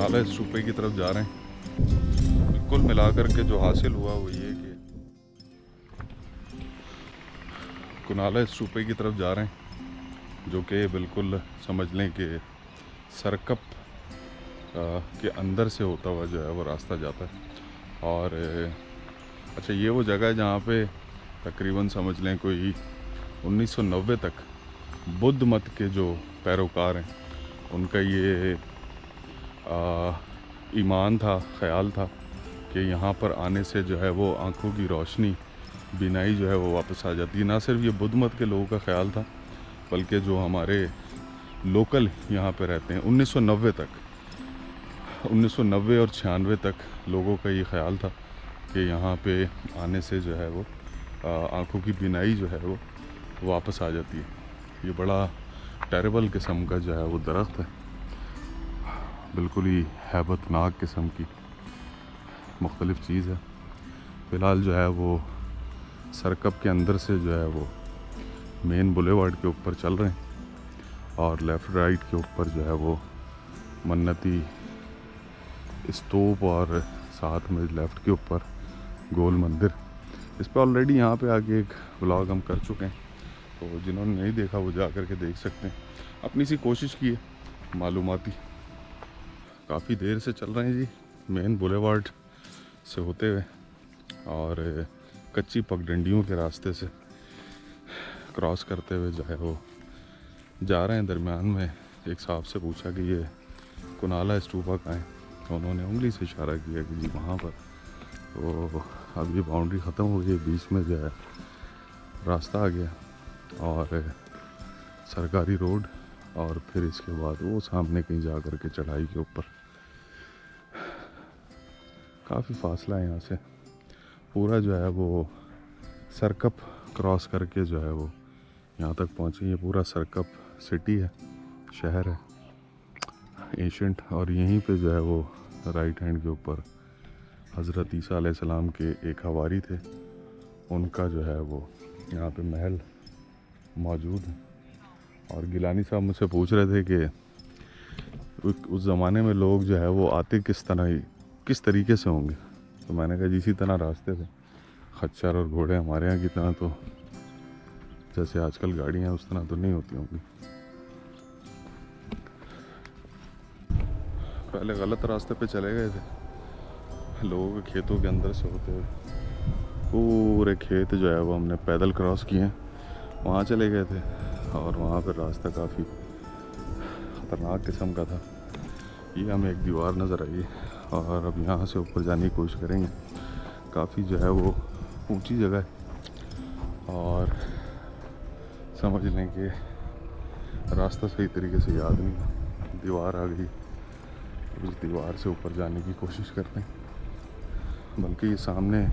कुनाला स्तूपा की तरफ जा रहे हैं। कुल मिलाकर के जो हासिल हुआ वो ये कि कुनाला स्तूपा की तरफ जा रहे हैं, जो कि बिल्कुल समझ लें कि सरकप के अंदर से होता हुआ जो है वो रास्ता जाता है। और अच्छा, ये वो जगह है जहाँ पे तकरीबन समझ लें कोई 1990 तक बुद्ध मत के जो पैरोकार हैं उनका ये ईमान था, ख़याल था कि यहाँ पर आने से जो है वो आँखों की रोशनी, बीनाई जो है वो वापस आ जाती है। ना सिर्फ ये बुद्ध मत के लोगों का ख़याल था, बल्कि जो हमारे लोकल यहाँ पे रहते हैं 1990 तक, 1990 और 96 तक लोगों का ये ख़याल था कि यहाँ पे आने से जो है वो आँखों की बीनाई जो है वो वापस आ जाती है। ये बड़ा टेरेबल किस्म का जो है वो दरख्त है, बिल्कुल ही हैबतनाक किस्म की मुख्तलिफ़ चीज़ है। फ़िलहाल जो है वो सरकप के अंदर से जो है वो मेन बुलेवार्ड के ऊपर चल रहे हैं और लेफ़्ट राइट के ऊपर जो है वो मन्नती स्तूप और साथ में लेफ़्ट के ऊपर गोल मंदिर। इस पर ऑलरेडी यहाँ पे आके एक व्लॉग हम कर चुके हैं, तो जिन्होंने नहीं देखा वो जा कर के देख सकते हैं। अपनी सी कोशिश की है मालूमाती। काफ़ी देर से चल रहे हैं जी मेन बुलेवार्ड से होते हुए और कच्ची पगडंडियों के रास्ते से क्रॉस करते हुए जो है वो जा रहे हैं। दरमियान में एक साहब से पूछा कि ये कुनाला स्तूपा कहाँ है, तो उन्होंने उंगली से इशारा किया कि जी वहाँ पर। तो अब ये बाउंड्री ख़त्म हो गई, बीच में जो है रास्ता आ गया और सरकारी रोड, और फिर इसके बाद वो सामने कहीं जा कर के चढ़ाई के ऊपर काफ़ी फासला है यहाँ से। पूरा जो है वो सरकप क्रॉस करके जो है वो यहाँ तक पहुँचे। ये पूरा सरकप सिटी है, शहर है एशियंट, और यहीं पे जो है वो राइट हैंड के ऊपर हज़रत ईसा अलैहिस्सलाम के एक हवारी थे, उनका जो है वो यहाँ पे महल मौजूद है। और गिलानी साहब मुझसे पूछ रहे थे कि उस ज़माने में लोग जो है वो आते किस तरीके से होंगे, तो मैंने कहा इसी तरह रास्ते थे, खच्चर और घोड़े हमारे यहाँ की तरह, तो जैसे आजकल गाड़ियाँ उस तरह तो नहीं होती होंगी। पहले गलत रास्ते पे चले गए थे, लोगों के खेतों के अंदर से होते हुए पूरे खेत जो है वो हमने पैदल क्रॉस किए, वहाँ चले गए थे और वहाँ पर रास्ता काफ़ी ख़तरनाक किस्म का था। ये हमें एक दीवार नज़र आई और अब यहाँ से ऊपर जाने की कोशिश करेंगे। काफ़ी जो है वो ऊंची जगह है और समझ लें कि रास्ता सही तरीके से याद नहीं, दीवार आ गई, उस दीवार से ऊपर जाने की कोशिश करते हैं, बल्कि ये सामने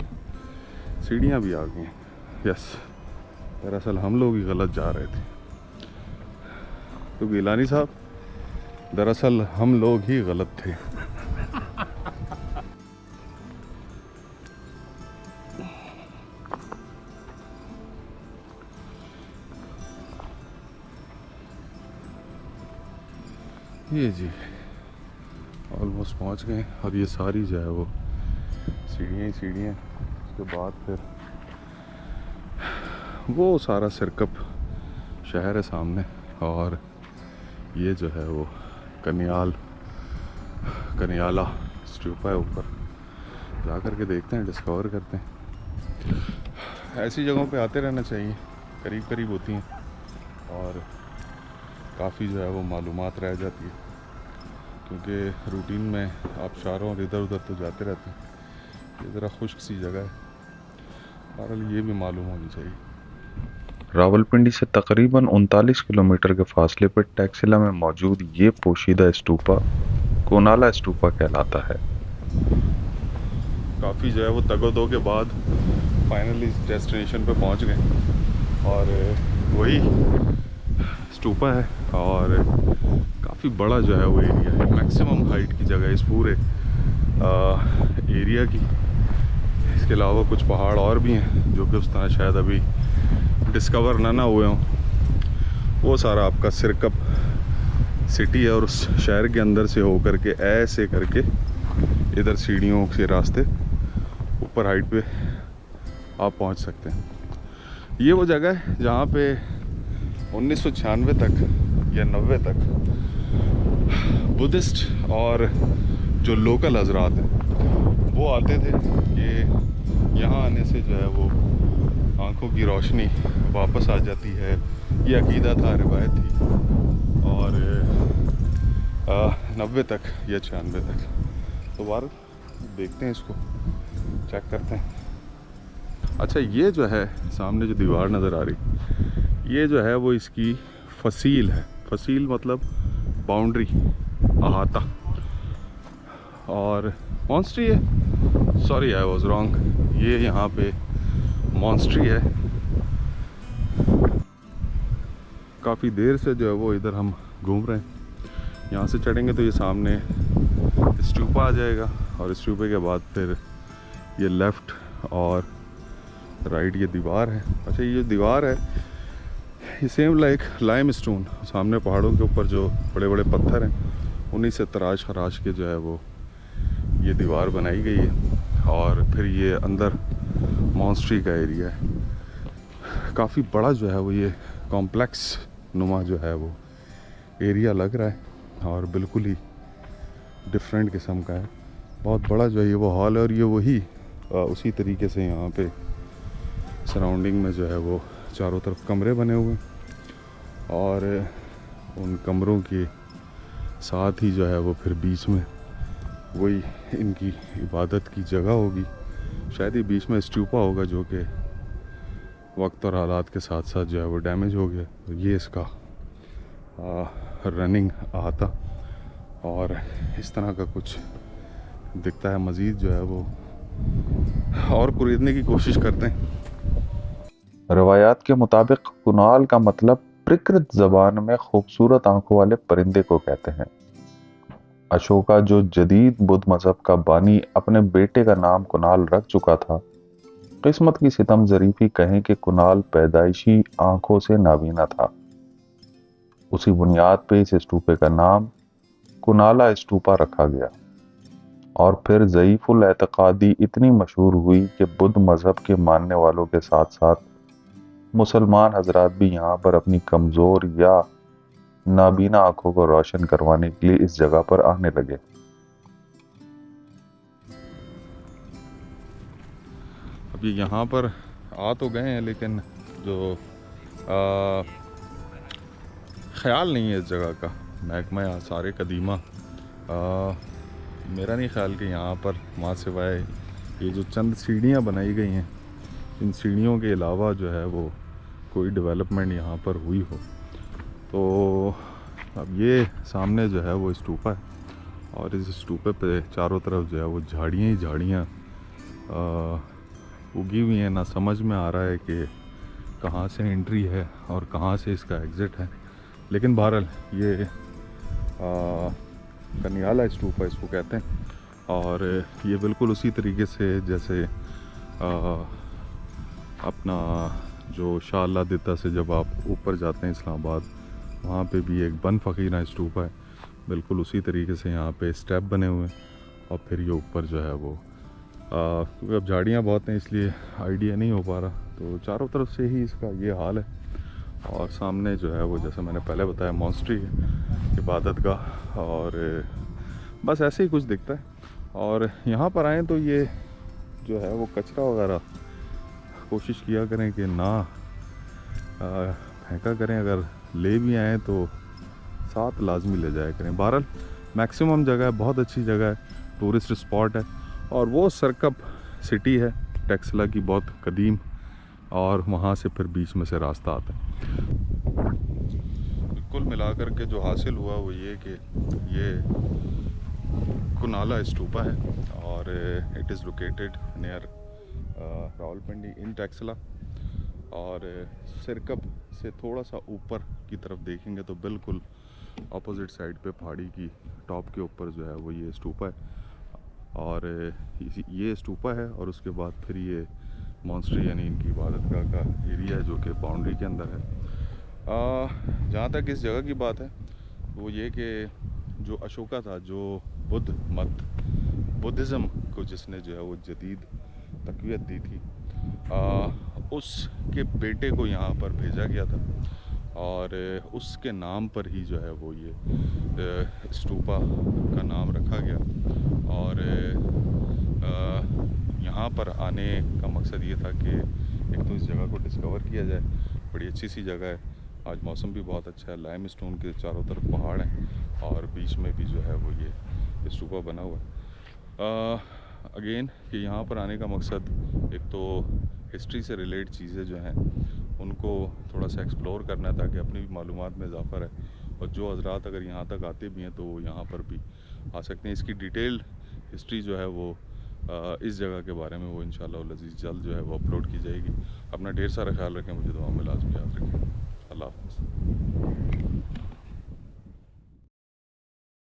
सीढ़ियाँ भी आ गई हैं। यस, दरअसल हम लोग ही गलत जा रहे थे। तो गिलानी साहब, दरअसल हम लोग ही गलत थे। ये जी ऑलमोस्ट पहुंच गए और ये सारी जो है वो सीढ़ियाँ ही सीढ़ियाँ। उसके बाद फिर वो सारा सिरकप शहर है सामने, और ये जो है वो कनियाला स्तूपा है ऊपर। जा कर के देखते हैं, डिस्कवर करते हैं। ऐसी जगहों पे आते रहना चाहिए, करीब करीब होती हैं और काफ़ी जो है वो मालूमात रह जाती है, क्योंकि रूटीन में आप शारों और इधर उधर तो जाते रहते हैं। ये ज़रा खुश्क सी जगह है, बहरहाल ये भी मालूम होनी चाहिए। रावलपिंडी से तकरीबन 39 किलोमीटर के फासले पर टैक्सिला में मौजूद ये पोशीदा स्तूपा कुनाला स्तूपा कहलाता है। काफ़ी जो है वो तगोदो के बाद फाइनली डेस्टिनेशन पे पहुंच गए और वही स्तूपा है और काफ़ी बड़ा जो है वो एरिया है, मैक्सिमम हाइट की जगह इस पूरे एरिया की। इसके अलावा कुछ पहाड़ और भी हैं जो कि उस तरह शायद अभी डिस्कवर ना हुए हों। वो सारा आपका सिरकप सिटी है और उस शहर के अंदर से होकर के ऐसे करके इधर सीढ़ियों से रास्ते ऊपर हाइट पे आप पहुंच सकते हैं। ये वो जगह है जहाँ पे 1996 तक या 90 तक बुद्धिस्ट और जो लोकल हजरात हैं वो आते थे कि यहाँ आने से जो है वो आँखों की रोशनी वापस आ जाती है। ये अकीदा था, रिवायत थी। और 90 तक या 96 तक। तो बार देखते हैं, इसको चेक करते हैं। अच्छा, ये जो है सामने जो दीवार नज़र आ रही, ये जो है वो इसकी फसील है। फसील मतलब बाउंड्री, अहाता। और मॉन्स्ट्री है, सॉरी आई वाज रॉन्ग, ये यहाँ पे मॉन्स्ट्री है। काफ़ी देर से जो है वो इधर हम घूम रहे हैं। यहाँ से चढ़ेंगे तो ये सामने स्टूपा आ जाएगा और स्टूपे के बाद फिर ये लेफ़्ट और राइट ये दीवार है। अच्छा, ये जो दीवार है ये सेम लाइक लाइम स्टोन, सामने पहाड़ों के ऊपर जो बड़े बड़े पत्थर हैं उन्हीं से तराश खराश के जो है वो ये दीवार बनाई गई है। और फिर ये अंदर मॉन्स्ट्री का एरिया है। काफ़ी बड़ा जो है वो ये कॉम्प्लेक्स नुमा जो है वो एरिया लग रहा है और बिल्कुल ही डिफरेंट किस्म का है। बहुत बड़ा जो है ये वो हॉल है और ये वही उसी तरीके से यहाँ पे सराउंडिंग में जो है वो चारों तरफ कमरे बने हुए हैं और उन कमरों के साथ ही जो है वो फिर बीच में वही इनकी इबादत की जगह होगी। शायद ही बीच में स्टूपा होगा जो कि वक्त और हालात के साथ साथ जो है वो डैमेज हो गया। तो ये इसका रनिंग आता और इस तरह का कुछ दिखता है। मज़ीद जो है वो और खरीदने की कोशिश करते हैं। रवायात के मुताबिक कुनाल का मतलब प्राकृत जबान में खूबसूरत आंखों वाले परिंदे को कहते हैं। अशोका जो जदीद बुद्ध मजहब का बानी अपने बेटे का नाम कुनाल रख चुका था। किस्मत की सितम जरीफी कहें कि कुनाल पैदाइशी आंखों से नाबीना था। उसी बुनियाद पे इस स्टूपे का नाम कुनाला स्टूपा रखा गया और फिर ज़ईफुल एतकादी इतनी मशहूर हुई कि बुद्ध मजहब के मानने वालों के साथ साथ मुसलमान हजरात भी यहाँ पर अपनी कमज़ोर या नाबीना आंखों को रोशन करवाने के लिए इस जगह पर आने लगे। अभी यहाँ पर आ तो गए हैं लेकिन जो ख्याल नहीं है इस जगह का, महकमा आसार कदीमा, मेरा नहीं ख्याल कि यहाँ पर माँ सिवाय ये जो चंद सीढ़ियाँ बनाई गई हैं, इन सीढ़ियों के अलावा जो है वो कोई डेवलपमेंट यहाँ पर हुई हो। तो अब ये सामने जो है वो स्टूपा है और इस स्टूपे पे चारों तरफ जो है वो झाड़ियाँ ही झाड़ियाँ उगी हुई हैं। ना समझ में आ रहा है कि कहाँ से एंट्री है और कहाँ से इसका एग्ज़िट है। लेकिन बहरहाल ये कनियाला स्टूपा इसको कहते हैं और ये बिल्कुल उसी तरीके से जैसे अपना जो शाह अल्लाह से जब आप ऊपर जाते हैं इस्लामाबाद, वहाँ पे भी एक बन फ़कीरा स्टूपा है। बिल्कुल उसी तरीके से यहाँ पे स्टेप बने हुए हैं और फिर ये ऊपर जो है वो क्योंकि अब झाड़ियाँ बहुत हैं इसलिए आइडिया नहीं हो पा रहा। तो चारों तरफ से ही इसका ये हाल है और सामने जो है वो जैसे मैंने पहले बताया मॉन्स्ट्री है, इबादत का, और बस ऐसे ही कुछ दिखता है। और यहाँ पर आएँ तो ये जो है वो कचरा वगैरह कोशिश किया करें कि ना फेंका करें, अगर ले भी आएँ तो साथ लाजमी ले जाया करें। बहरहाल मैक्सिमम जगह है, बहुत अच्छी जगह है, टूरिस्ट स्पॉट है और वो सरकप सिटी है टेक्सला की, बहुत कदीम, और वहाँ से फिर बीच में से रास्ता आता है। कुल मिलाकर के जो हासिल हुआ वो ये कि ये कुनाला स्टूपा है और it is located near Rawalpindi in Taxila. और सिरकप से थोड़ा सा ऊपर की तरफ देखेंगे तो बिल्कुल अपोजिट साइड पे पहाड़ी की टॉप के ऊपर जो है वो ये स्टूपा है और ये स्टूपा है और उसके बाद फिर ये मॉन्स्ट्री यानी इनकी इबादतगाह का एरिया है जो कि बाउंड्री के अंदर है। जहाँ तक इस जगह की बात है वो ये कि जो अशोका था, जो बुद्ध मत, बुद्धिज़्म को जिसने जो है वो जदीद तक़वियत दी थी, उसके बेटे को यहाँ पर भेजा गया था और उसके नाम पर ही जो है वो ये स्तूपा का नाम रखा गया। और यहाँ पर आने का मकसद ये था कि एक तो इस जगह को डिस्कवर किया जाए। बड़ी अच्छी सी जगह है, आज मौसम भी बहुत अच्छा है, लाइमस्टोन के चारों तरफ पहाड़ हैं और बीच में भी जो है वो ये स्तूपा बना हुआ है। अगेन कि यहाँ पर आने का मकसद एक तो हिस्ट्री से रिलेटेड चीज़ें जो हैं उनको थोड़ा सा एक्सप्लोर करना है ताकि अपनी भी मालूमात में इजाफ़ा रहे, और जो हज़रात अगर यहाँ तक आते भी हैं तो वो यहाँ पर भी आ सकते हैं। इसकी डिटेल हिस्ट्री जो है वो इस जगह के बारे में वो इंशाअल्लाह अज़ीज़ जल्द जो है वो अपलोड की जाएगी। अपना ढेर सारा ख्याल रखें, मुझे दुआ में लाज़मी याद रखें।